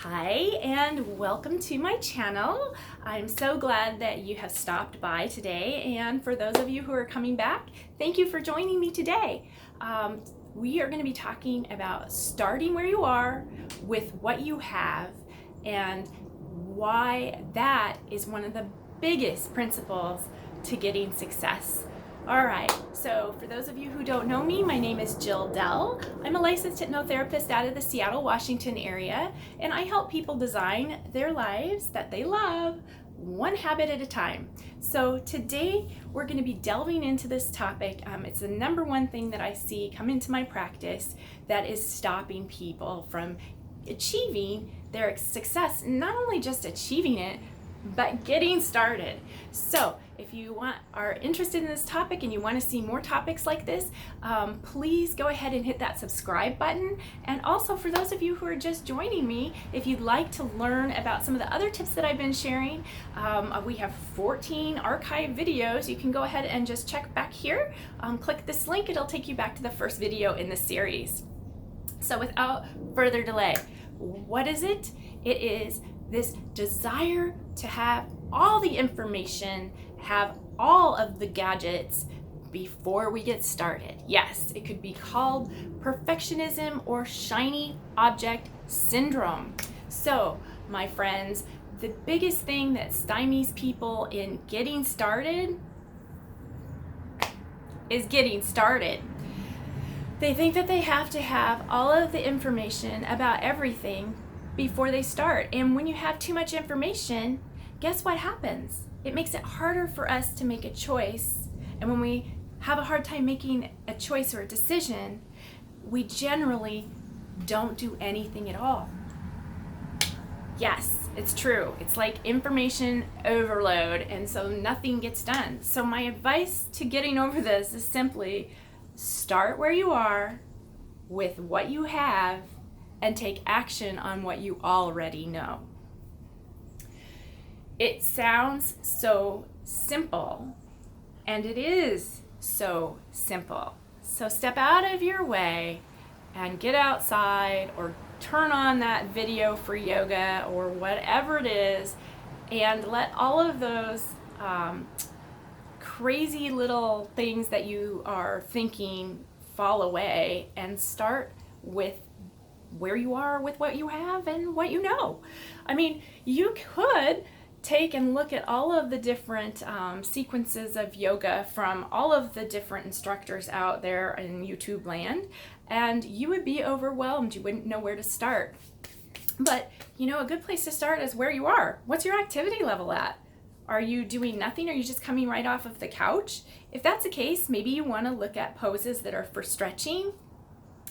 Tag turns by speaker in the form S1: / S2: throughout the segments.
S1: Hi and welcome to my channel. I'm so glad that you have stopped by today, and for those of you who are coming back, thank you for joining me today. We are going to be talking about starting where you are with what you have and why that is one of the biggest principles to getting success. All right, so for those of you who don't know me, my name is Jill Dell. I'm a licensed hypnotherapist out of the Seattle, Washington area, and I help people design their lives that they love, one habit at a time. So today we're going to be delving into this topic. It's the number one thing that I see come into my practice that is stopping people from achieving their success, not only just achieving it, but getting started. So if you are interested in this topic and you want to see more topics like this, please go ahead and hit that subscribe button. And also for those of you who are just joining me, if you'd like to learn about some of the other tips that I've been sharing, we have 14 archive videos. You can go ahead and just check back here. Click this link, it'll take you back to the first video in the series. So without further delay, what is it? It is this desire to have all the information, have all of the gadgets before we get started. Yes, it could be called perfectionism or shiny object syndrome. So, my friends, the biggest thing that stymies people in getting started is getting started. They think that they have to have all of the information about everything before they start. And when you have too much information, guess what happens? It makes it harder for us to make a choice. And when we have a hard time making a choice or a decision, we generally don't do anything at all. Yes, it's true. It's like information overload, and so nothing gets done. So my advice to getting over this is simply start where you are with what you have and take action on what you already know. It sounds so simple, and it is so simple. So step out of your way and get outside or turn on that video for yoga or whatever it is, and let all of those crazy little things that you are thinking fall away and start with where you are with what you have and what you know. I mean, you could take and look at all of the different sequences of yoga from all of the different instructors out there in YouTube land, and you would be overwhelmed. You wouldn't know where to start. But, a good place to start is where you are. What's your activity level at? Are you doing nothing? Are you just coming right off of the couch? If that's the case, maybe you want to look at poses that are for stretching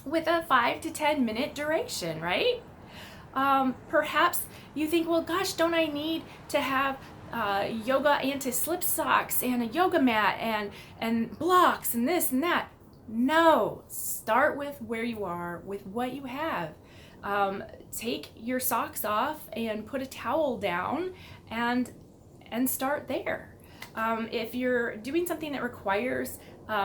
S1: with a 5 to 10 minute duration, right? Perhaps you think, well, gosh, don't I need to have yoga anti-slip socks and a yoga mat and blocks and this and that? No, start with where you are, with what you have. Take your socks off and put a towel down and start there. If you're doing something that requires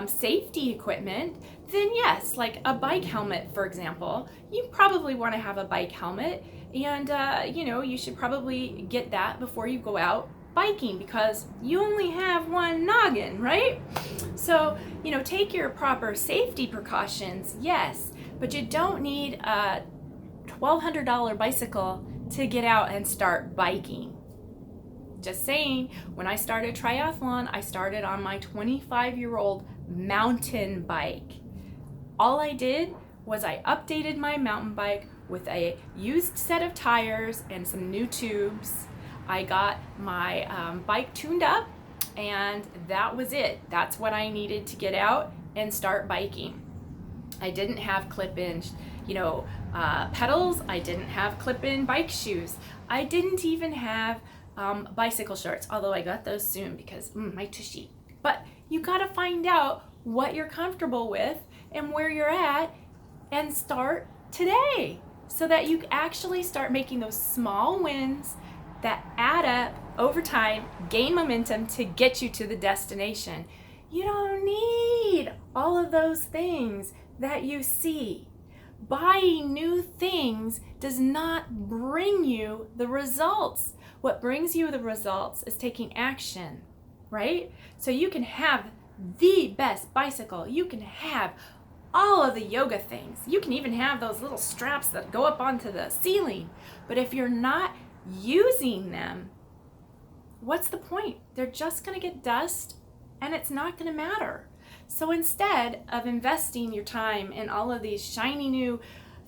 S1: safety equipment, then yes, like a bike helmet, for example, you probably want to have a bike helmet, and you should probably get that before you go out biking because you only have one noggin, right? So, take your proper safety precautions, yes, but you don't need a $1,200 bicycle to get out and start biking. Just saying, when I started triathlon, I started on my 25-year-old mountain bike. All I did was I updated my mountain bike with a used set of tires and some new tubes. I got my bike tuned up, and that was it. That's what I needed to get out and start biking. I didn't have clip-in, pedals. I didn't have clip-in bike shoes. I didn't even have bicycle shorts, although I got those soon because my tushy. But you got to find out what you're comfortable with and where you're at and start today so that you actually start making those small wins that add up over time, gain momentum to get you to the destination. You don't need all of those things that you see, buying new things does not bring you the results. What brings you the results is taking action, right? So you can have the best bicycle. You can have all of the yoga things. You can even have those little straps that go up onto the ceiling. But if you're not using them, what's the point? They're just going to get dust and it's not going to matter. So instead of investing your time in all of these shiny new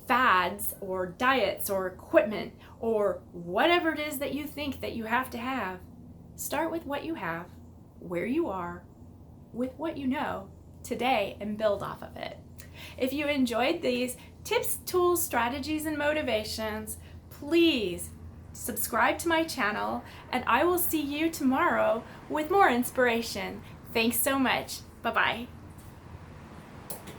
S1: fads or diets or equipment or whatever it is that you think that you have to have, start with what you have, where you are, with what you know today, and build off of it. If you enjoyed these tips, tools, strategies, and motivations, please subscribe to my channel, and I will see you tomorrow with more inspiration. Thanks so much. Bye-bye.